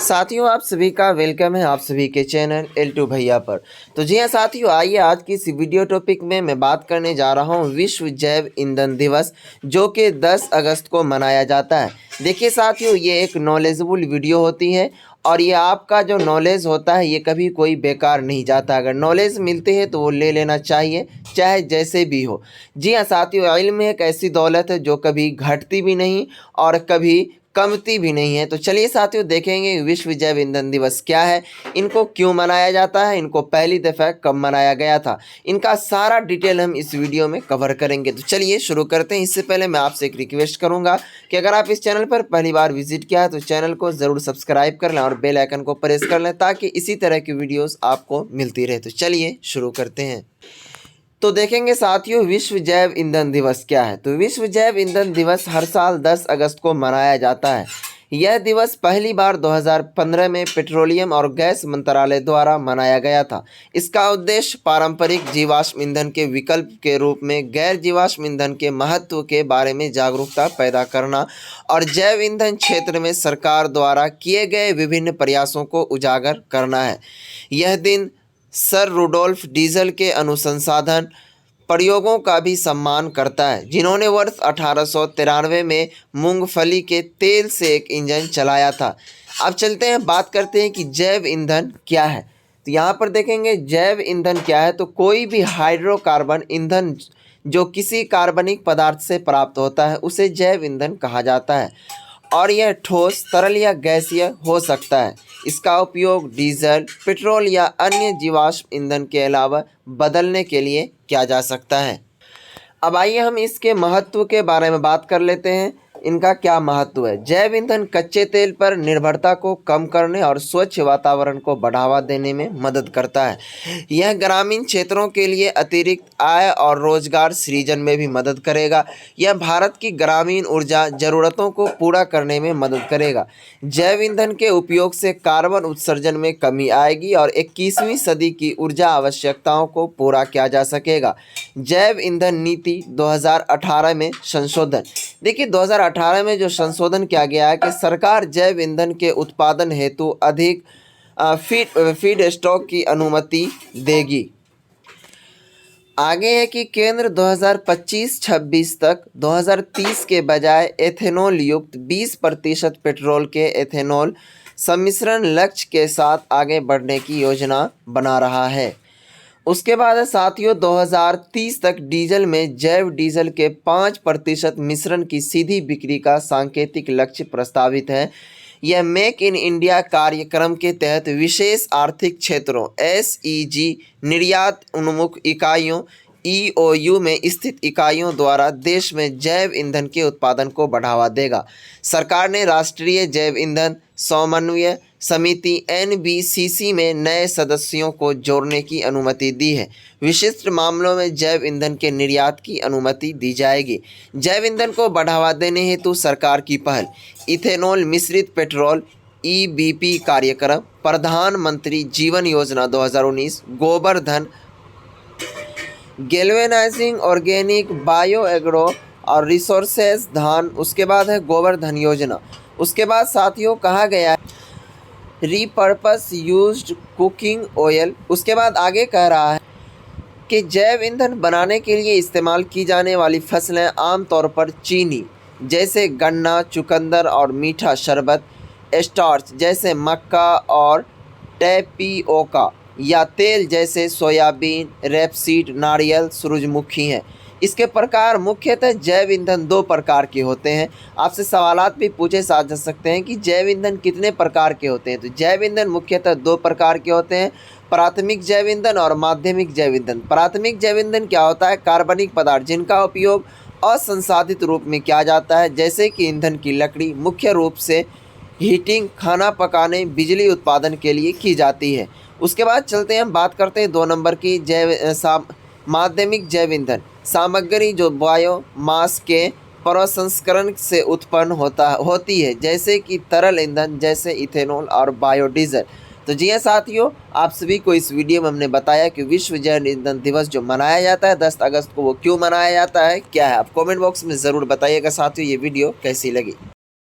साथियों, आप सभी का वेलकम है आप सभी के चैनल L2 भैया पर। तो जी हाँ साथियों, आइए आज की इस वीडियो टॉपिक में मैं बात करने जा रहा हूँ विश्व जैव ईंधन दिवस, जो कि 10 अगस्त को मनाया जाता है। देखिए साथियों, ये एक नॉलेजेबल वीडियो होती है और ये आपका जो नॉलेज होता है ये कभी कोई बेकार नहीं जाता। अगर नॉलेज मिलती है तो वो ले लेना चाहिए, चाहे जैसे भी हो। जी हाँ साथियों, इल्म एक ऐसी दौलत है जो कभी घटती भी नहीं और कभी कमती भी नहीं है। तो चलिए साथियों, देखेंगे विश्व जैव ईंधन दिवस क्या है, इनको क्यों मनाया जाता है, इनको पहली दफ़ा कब मनाया गया था, इनका सारा डिटेल हम इस वीडियो में कवर करेंगे। तो चलिए शुरू करते हैं। इससे पहले मैं आपसे एक रिक्वेस्ट करूंगा कि अगर आप इस चैनल पर पहली बार विजिट किया है तो चैनल को ज़रूर सब्सक्राइब कर लें और बेल आइकन को प्रेस कर लें ताकि इसी तरह की वीडियोज़ आपको मिलती रहे। तो चलिए शुरू करते हैं। तो देखेंगे साथियों, विश्व जैव ईंधन दिवस क्या है। तो विश्व जैव ईंधन दिवस हर साल 10 अगस्त को मनाया जाता है। यह दिवस पहली बार 2015 में पेट्रोलियम और गैस मंत्रालय द्वारा मनाया गया था। इसका उद्देश्य पारंपरिक जीवाश्म ईंधन के विकल्प के रूप में गैर जीवाश्म ईंधन के महत्व के बारे में जागरूकता पैदा करना और जैव ईंधन क्षेत्र में सरकार द्वारा किए गए विभिन्न प्रयासों को उजागर करना है। यह दिन सर रुडोल्फ डीजल के अनुसंधान प्रयोगों का भी सम्मान करता है, जिन्होंने वर्ष 1893 में मूंगफली के तेल से एक इंजन चलाया था। अब चलते हैं, बात करते हैं कि जैव ईंधन क्या है। तो यहाँ पर देखेंगे जैव ईंधन क्या है। तो कोई भी हाइड्रोकार्बन ईंधन जो किसी कार्बनिक पदार्थ से प्राप्त होता है उसे जैव ईंधन कहा जाता है और यह ठोस, तरल या गैसीय हो सकता है। इसका उपयोग डीजल, पेट्रोल या अन्य जीवाश्म ईंधन के अलावा बदलने के लिए किया जा सकता है। अब आइए हम इसके महत्व के बारे में बात कर लेते हैं। इनका क्या महत्व है। जैव ईंधन कच्चे तेल पर निर्भरता को कम करने और स्वच्छ वातावरण को बढ़ावा देने में मदद करता है। यह ग्रामीण क्षेत्रों के लिए अतिरिक्त आय और रोजगार सृजन में भी मदद करेगा। यह भारत की ग्रामीण ऊर्जा ज़रूरतों को पूरा करने में मदद करेगा। जैव ईंधन के उपयोग से कार्बन उत्सर्जन में कमी आएगी और 21वीं सदी की ऊर्जा आवश्यकताओं को पूरा किया जा सकेगा। जैव ईंधन नीति 2018 में संशोधन। देखिए 2018 में जो संशोधन किया गया है कि सरकार जैव ईंधन के उत्पादन हेतु अधिक फीड स्टॉक की अनुमति देगी। आगे है कि केंद्र 2025-26 तक 2030 के बजाय एथेनॉल युक्त 20% पेट्रोल के एथेनॉल सम्मिश्रण लक्ष्य के साथ आगे बढ़ने की योजना बना रहा है। उसके बाद साथियों 2030 तक डीजल में जैव डीजल के 5% मिश्रण की सीधी बिक्री का सांकेतिक लक्ष्य प्रस्तावित है। यह मेक इन इंडिया कार्यक्रम के तहत विशेष आर्थिक क्षेत्रों SEG निर्यात उन्मुख इकाइयों EOU में स्थित इकाइयों द्वारा देश में जैव ईंधन के उत्पादन को बढ़ावा देगा। सरकार ने राष्ट्रीय जैव ईंधन समन्वय समिति NBCC में नए सदस्यों को जोड़ने की अनुमति दी है। विशिष्ट मामलों में जैव ईंधन के निर्यात की अनुमति दी जाएगी। जैव ईंधन को बढ़ावा देने हेतु सरकार की पहल इथेनॉल मिश्रित पेट्रोल EBP कार्यक्रम, प्रधानमंत्री जीवन योजना 2019, गोबर-धन गैल्वेनाइजिंग ऑर्गेनिक बायो एग्रो और रिसोर्सेज धान। उसके बाद है गोबर-धन योजना। उसके बाद साथियों कहा गया है रीपर्पस यूज्ड कुकिंग ऑयल। उसके बाद आगे कह रहा है कि जैव ईंधन बनाने के लिए इस्तेमाल की जाने वाली फसलें आमतौर पर चीनी जैसे गन्ना, चुकंदर और मीठा शरबत, स्टार्च जैसे मक्का और टैपिओका या तेल जैसे सोयाबीन, रेपसीड, नारियल, सूरजमुखी हैं। इसके प्रकार मुख्यतः जैव ईंधन 2 प्रकार के होते हैं। आपसे सवालात भी पूछे जा सकते हैं कि जैव ईंधन कितने प्रकार के होते हैं। तो जैव ईंधन मुख्यतः 2 प्रकार के होते हैं, प्राथमिक जैव ईंधन और माध्यमिक जैव ईंधन। प्राथमिक जैव ईंधन क्या होता है? कार्बनिक पदार्थ जिनका उपयोग असंसाधित रूप में किया जाता है, जैसे कि ईंधन की लकड़ी मुख्य रूप से हीटिंग, खाना पकाने, बिजली उत्पादन के लिए की जाती है। उसके बाद चलते हैं, हम बात करते हैं 2 नंबर की माध्यमिक जैव ईंधन सामग्री जो बायोमास के प्रसंस्करण से उत्पन्न होती है, जैसे कि तरल ईंधन जैसे इथेनॉल और बायोडीजल। तो जी हाँ साथियों, आप सभी को इस वीडियो में हमने बताया कि विश्व जैव ईंधन दिवस जो मनाया जाता है 10 अगस्त को, वो क्यों मनाया जाता है, क्या है। आप कमेंट बॉक्स में ज़रूर बताइएगा साथियों ये वीडियो कैसी लगी।